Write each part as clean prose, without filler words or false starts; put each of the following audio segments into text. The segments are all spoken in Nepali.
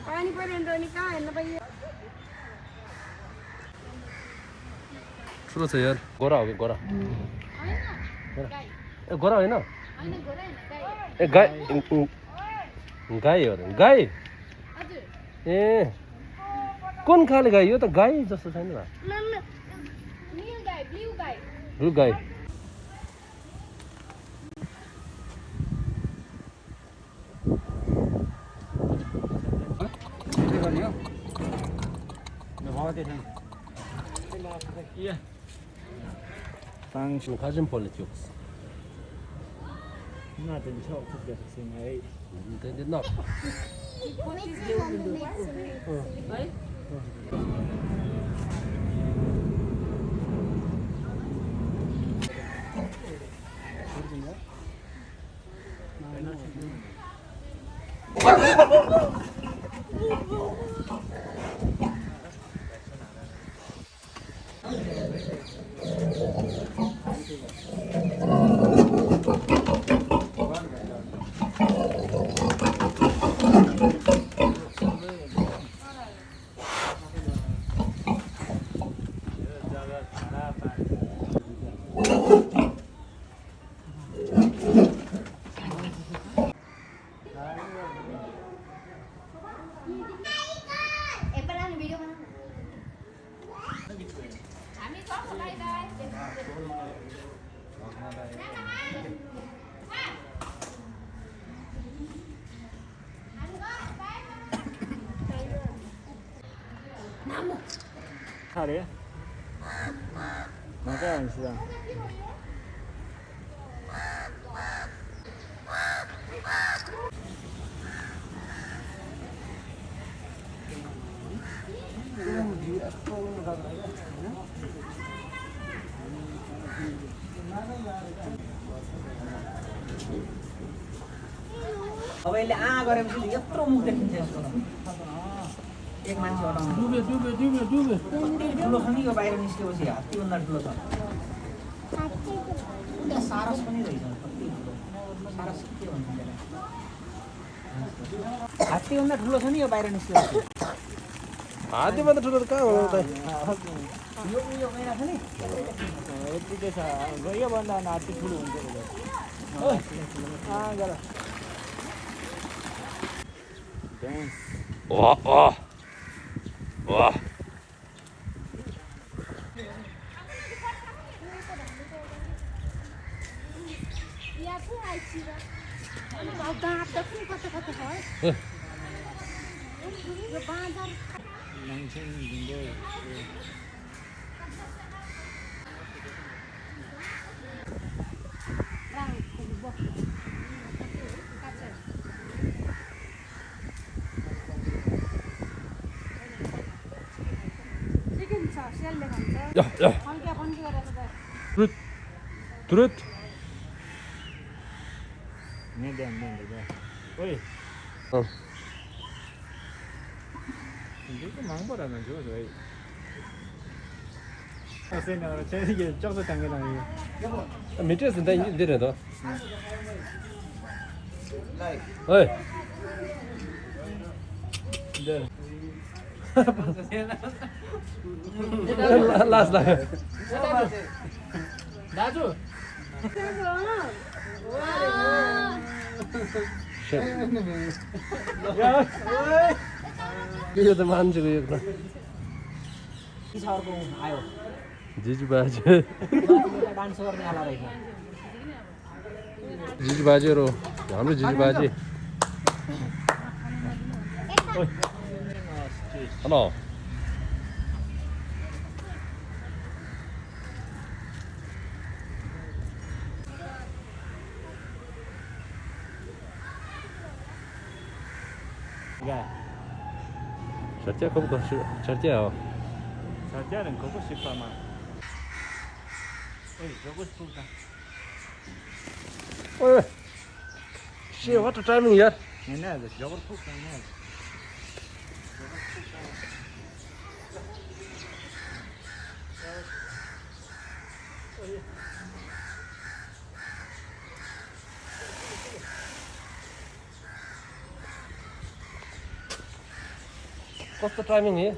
पानी पऱ्यो भने त अनि कहाँ हेर्न पाइयो ठुलो छ यार गोरा हो कि गोरा ए गोरा होइन ए गाई गाई हो अरे गाई ए कुन खाले गाई यो त गाई जस्तो छैन त ब्लू गाई 당신 가진 벌레 찍었어. 나真臭，这个是没。근데 나. खाले哪个人是啊？अब यसले गरेपछि यत्रो मुख देखिन्छ यसको एक मान्छे हटाउनु डुबे डुबे डुबे डुबे ठुलो छ नि यो बाहिर निस्केपछि हात्तीभन्दा ठुलो छ त्यहाँ सारस पनि रहेछ कति ठुलो सारस के भन्छ त्यसलाई हात्तीभन्दा ठुलो छ नि यो बाहिर निस्केपछि हात्तीभन्दा ठुलो त कहाँ हो त यो मैना छ नि यतिकै छ योभन्दा हात्ती ठुलो हुन्छ गएर वाह वाह वाह Ja, ja. Terut. Ini dia. Oi. Oh. Ini kok 망보다 는 좋아 저희. 아세나 제게 쪽서 당겨놔요. 밑에서 다 내려도. 어이. 네. Last lah. 나주. 야. यो त मान्छेको यो त अर्को आयो जिजु बाजे डान्स गर्ने आला रहेछ जिजु बाजेहरू हाम्रो जिजु बाजे hello Certia kamu kau certia oh. 자자는 그거 싶어만. 에이 저거 싶다. Oi. Shit, what the timing here? 얘네 저거 푹 가네. कस्तो टाइमिङ हे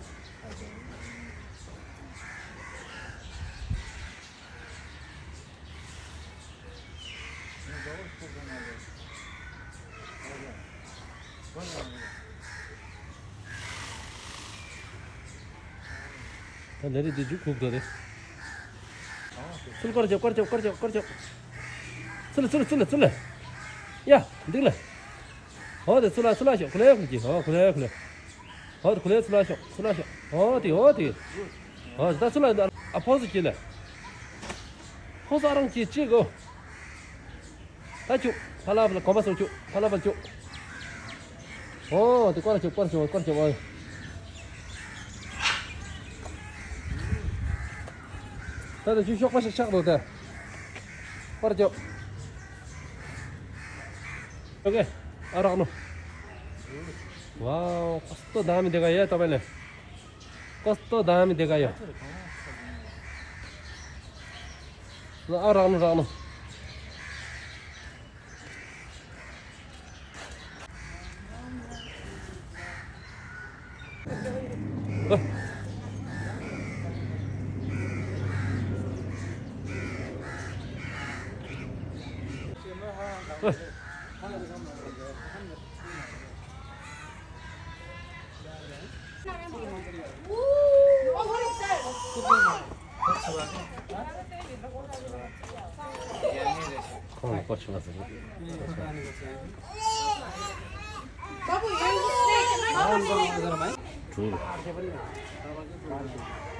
내리 뒤주 국도래 술 꺼져 술 야 딩래 어디 술하셔 그래 그지 그래 어디 그래 술하셔 어디 다 술라 포즈 끼래 포즈 아랑 끼고 다주 팔라블 거마서 주 팔라블 주 또 꺼져 다들 주 쇼파시 시작도 돼 꺼져 여기 알아노 वाओ कस्तो दामी देखायो तपाईले कस्तो दामी देखायो ल राउनु पछि बस्छ बाबु यहाँ